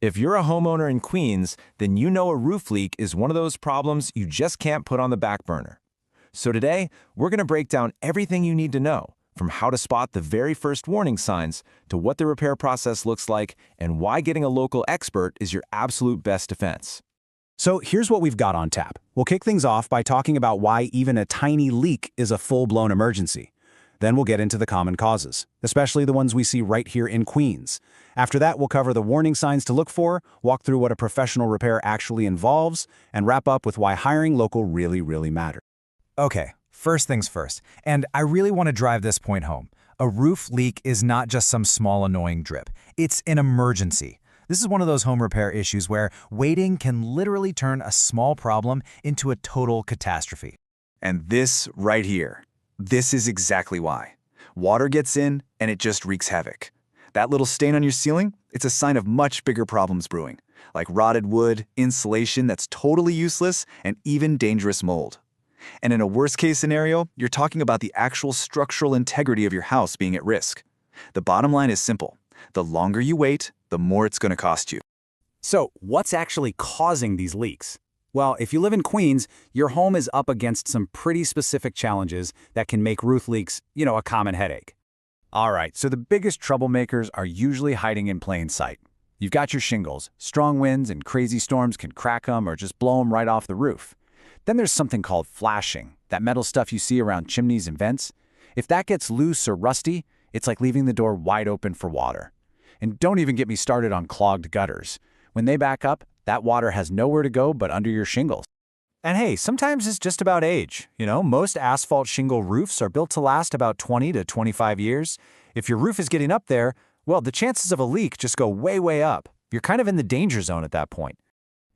If you're a homeowner in Queens, then you know a roof leak is one of those problems you just can't put on the back burner. So today, we're going to break down everything you need to know, from how to spot the very first warning signs to what the repair process looks like and why getting a local expert is your absolute best defense. So here's what we've got on tap. We'll kick things off by talking about why even a tiny leak is a full-blown emergency. Then we'll get into the common causes, especially the ones we see right here in Queens. After that, we'll cover the warning signs to look for, walk through what a professional repair actually involves, and wrap up with why hiring local really matters. Okay, first things first, and I really want to drive this point home. A roof leak is not just some small annoying drip. It's an emergency. This is one of those home repair issues where waiting can literally turn a small problem into a total catastrophe. And this right here, this is exactly why. Water gets in and it just wreaks havoc. That little stain on your ceiling, it's a sign of much bigger problems brewing, like rotted wood, insulation that's totally useless, and even dangerous mold. And in a worst-case scenario, you're talking about the actual structural integrity of your house being at risk. The bottom line is simple. The longer you wait, the more it's going to cost you. So what's actually causing these leaks? Well, if you live in Queens, your home is up against some pretty specific challenges that can make roof leaks, a common headache. All right, so the biggest troublemakers are usually hiding in plain sight. You've got your shingles. Strong winds and crazy storms can crack them or just blow them right off the roof. Then there's something called flashing, that metal stuff you see around chimneys and vents. If that gets loose or rusty, it's like leaving the door wide open for water. And don't even get me started on clogged gutters. When they back up, that water has nowhere to go but under your shingles. And hey, sometimes it's just about age. Most asphalt shingle roofs are built to last about 20 to 25 years. If your roof is getting up there, well, the chances of a leak just go way up. You're kind of in the danger zone at that point.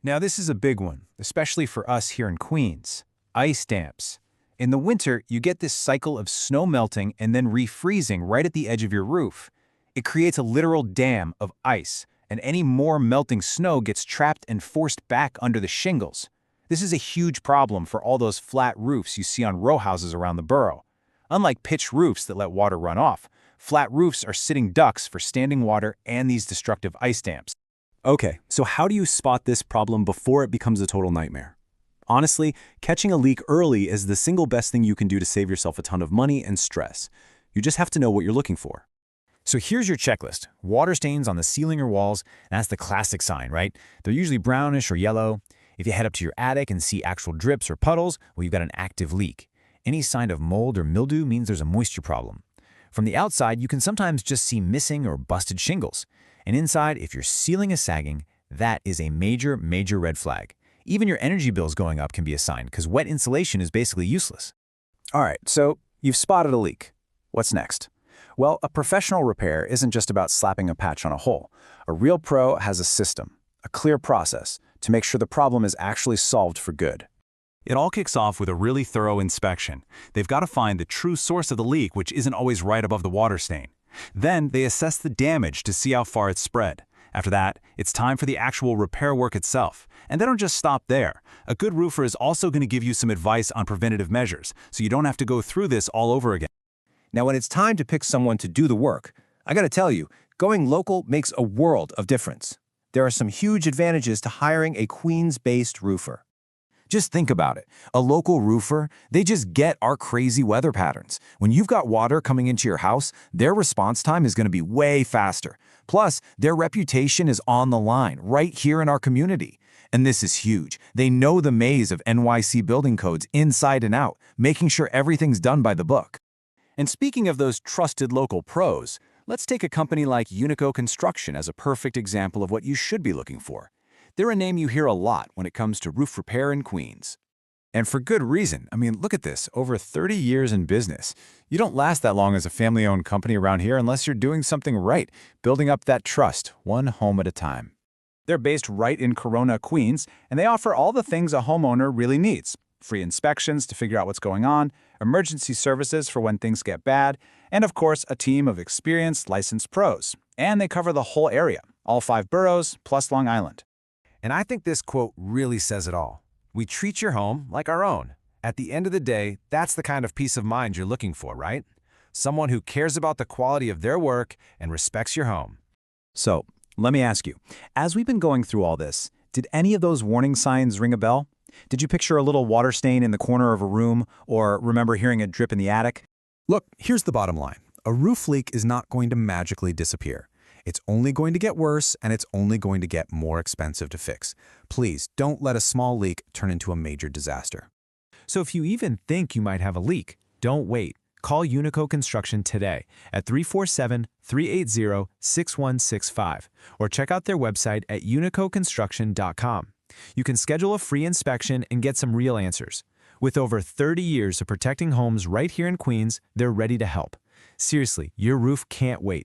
Now, this is a big one, especially for us here in Queens. Ice dams. In the winter, you get this cycle of snow melting and then refreezing right at the edge of your roof. It creates a literal dam of ice, and any more melting snow gets trapped and forced back under the shingles. This is a huge problem for all those flat roofs you see on row houses around the borough. Unlike pitched roofs that let water run off, flat roofs are sitting ducks for standing water and these destructive ice dams. Okay, so how do you spot this problem before it becomes a total nightmare? Honestly, catching a leak early is the single best thing you can do to save yourself a ton of money and stress. You just have to know what you're looking for. So here's your checklist. Water stains on the ceiling or walls, that's the classic sign, right? They're usually brownish or yellow. If you head up to your attic and see actual drips or puddles, well, you've got an active leak. Any sign of mold or mildew means there's a moisture problem. From the outside, you can sometimes just see missing or busted shingles. And inside, if your ceiling is sagging, that is a major red flag. Even your energy bills going up can be a sign, because wet insulation is basically useless. All right, so you've spotted a leak. What's next? Well, a professional repair isn't just about slapping a patch on a hole. A real pro has a system, a clear process, to make sure the problem is actually solved for good. It all kicks off with a really thorough inspection. They've got to find the true source of the leak, which isn't always right above the water stain. Then they assess the damage to see how far it's spread. After that, it's time for the actual repair work itself. And they don't just stop there. A good roofer is also going to give you some advice on preventative measures, so you don't have to go through this all over again. Now, when it's time to pick someone to do the work, I gotta tell you, going local makes a world of difference. There are some huge advantages to hiring a Queens-based roofer. Just think about it. A local roofer, they just get our crazy weather patterns. When you've got water coming into your house, their response time is going to be way faster. Plus, their reputation is on the line right here in our community. And this is huge. They know the maze of NYC building codes inside and out, making sure everything's done by the book. And speaking of those trusted local pros, let's take a company like Unico Construction as a perfect example of what you should be looking for. They're a name you hear a lot when it comes to roof repair in Queens. And for good reason. I mean, look at this. Over 30 years in business. You don't last that long as a family-owned company around here unless you're doing something right, building up that trust, one home at a time. They're based right in Corona, Queens, and they offer all the things a homeowner really needs. Free inspections to figure out what's going on, emergency services for when things get bad, and of course, a team of experienced, licensed pros. And they cover the whole area, all 5 boroughs, plus Long Island. And I think this quote really says it all. We treat your home like our own. At the end of the day, that's the kind of peace of mind you're looking for, right? Someone who cares about the quality of their work and respects your home. So, Let me ask you, as we've been going through all this, did any of those warning signs ring a bell? Did you picture a little water stain in the corner of a room, or remember hearing a drip in the attic? Look, here's the bottom line. A roof leak is not going to magically disappear. It's only going to get worse, and it's only going to get more expensive to fix. Please don't let a small leak turn into a major disaster. So if you even think you might have a leak, don't wait. Call Unico Construction today at 347-380-6165 or check out their website at unicoconstruction.com. You can schedule a free inspection and get some real answers. With over 30 years of protecting homes right here in Queens, they're ready to help. Seriously, your roof can't wait.